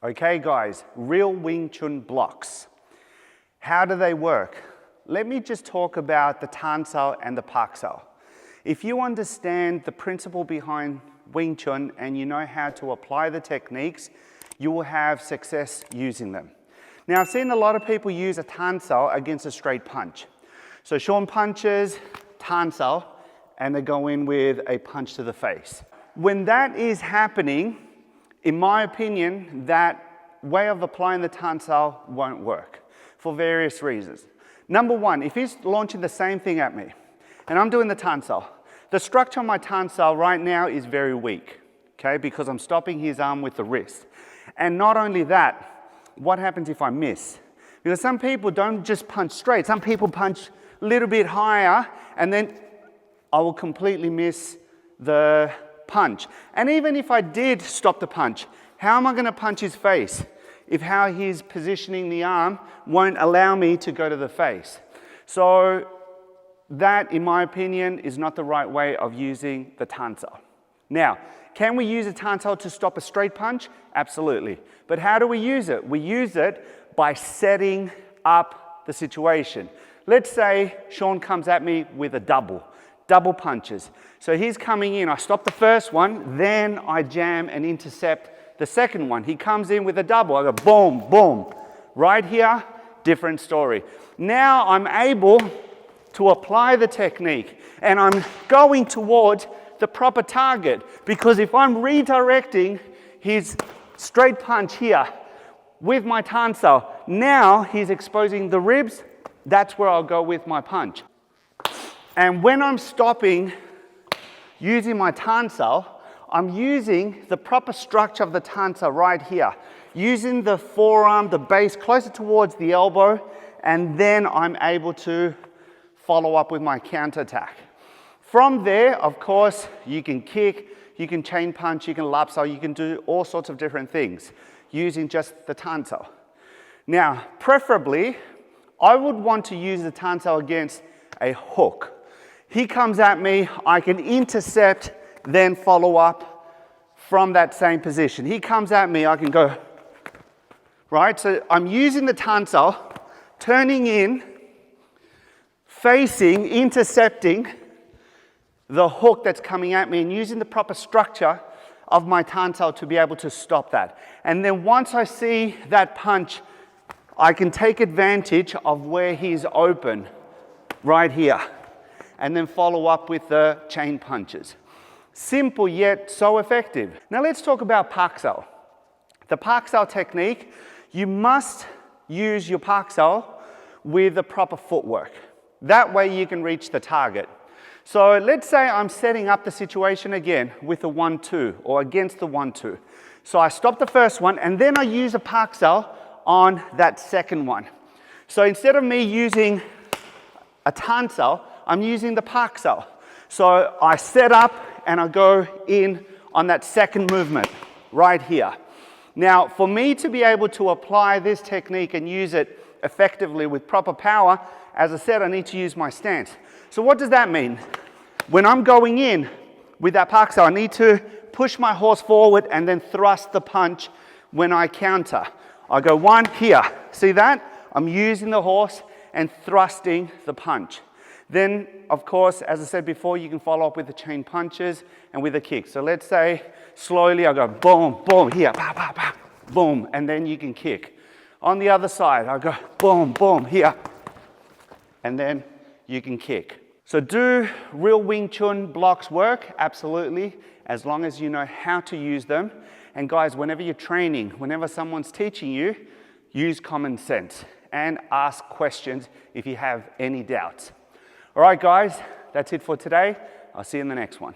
Okay guys, real Wing Chun blocks. How do they work? Let me just talk about the Tan Sao and the Pak Sao. If you understand the principle behind Wing Chun and you know how to apply the techniques, you will have success using them. Now I've seen a lot of people use a Tan Sao against a straight punch. So Sean punches, Tan Sao, and they go in with a punch to the face. When that is happening, in my opinion, that way of applying the Tan Sao won't work for various reasons. Number one, if he's launching the same thing at me and I'm doing the Tan Sao, the structure of my Tan Sao right now is very weak, okay, because I'm stopping his arm with the wrist. And not only that, what happens if I miss? Because some people don't just punch straight, some people punch a little bit higher and then I will completely miss the punch. And even if I did stop the punch, how am I going to punch his face if how he's positioning the arm won't allow me to go to the face? So that, in my opinion, is not the right way of using the Tan Sao. Now, can we use a Tan Sao to stop a straight punch? Absolutely. But how do we use it? We use it by setting up the situation. Let's say Sean comes at me with a double punches. So he's coming in, I stop the first one, then I jam and intercept the second one. He comes in with a double, I go boom, boom. Right here, different story. Now I'm able to apply the technique and I'm going towards the proper target, because if I'm redirecting his straight punch here with my Tan Sao, now he's exposing the ribs, that's where I'll go with my punch. And when I'm stopping using my Tan Sao, I'm using the proper structure of the Tan Sao right here, using the forearm, the base closer towards the elbow, and then I'm able to follow up with my counter attack. From there, of course, you can kick, you can chain punch, you can lap sao, you can do all sorts of different things using just the Tan Sao. Now, preferably, I would want to use the Tan Sao against a hook. He comes at me, I can intercept, then follow up from that same position. He comes at me, I can go, right? So I'm using the Tan Sao, turning in, facing, intercepting the hook that's coming at me and using the proper structure of my Tan Sao to be able to stop that. And then once I see that punch, I can take advantage of where he's open, right here, and then follow up with the chain punches. Simple yet so effective. Now let's talk about Pak Sao. The Pak Sao technique, you must use your Pak Sao with the proper footwork. That way you can reach the target. So let's say I'm setting up the situation again with a 1-2 or against the 1-2. So I stop the first one and then I use a Pak Sao on that second one. So instead of me using a Tan Sao, I'm using the Pak Sao. So I set up and I go in on that second movement right here. Now, for me to be able to apply this technique and use it effectively with proper power, as I said, I need to use my stance. So what does that mean? When I'm going in with that Pak Sao, I need to push my horse forward and then thrust the punch when I counter. I go one here. See that? I'm using the horse and thrusting the punch. Then, of course, as I said before, you can follow up with the chain punches and with a kick. So let's say slowly I go boom, boom, here, bah, bah, bah, boom, and then you can kick. On the other side, I go boom, boom, here, and then you can kick. So do real Wing Chun blocks work? Absolutely, as long as you know how to use them. And guys, whenever you're training, whenever someone's teaching you, use common sense and ask questions if you have any doubts. All right, guys, that's it for today. I'll see you in the next one.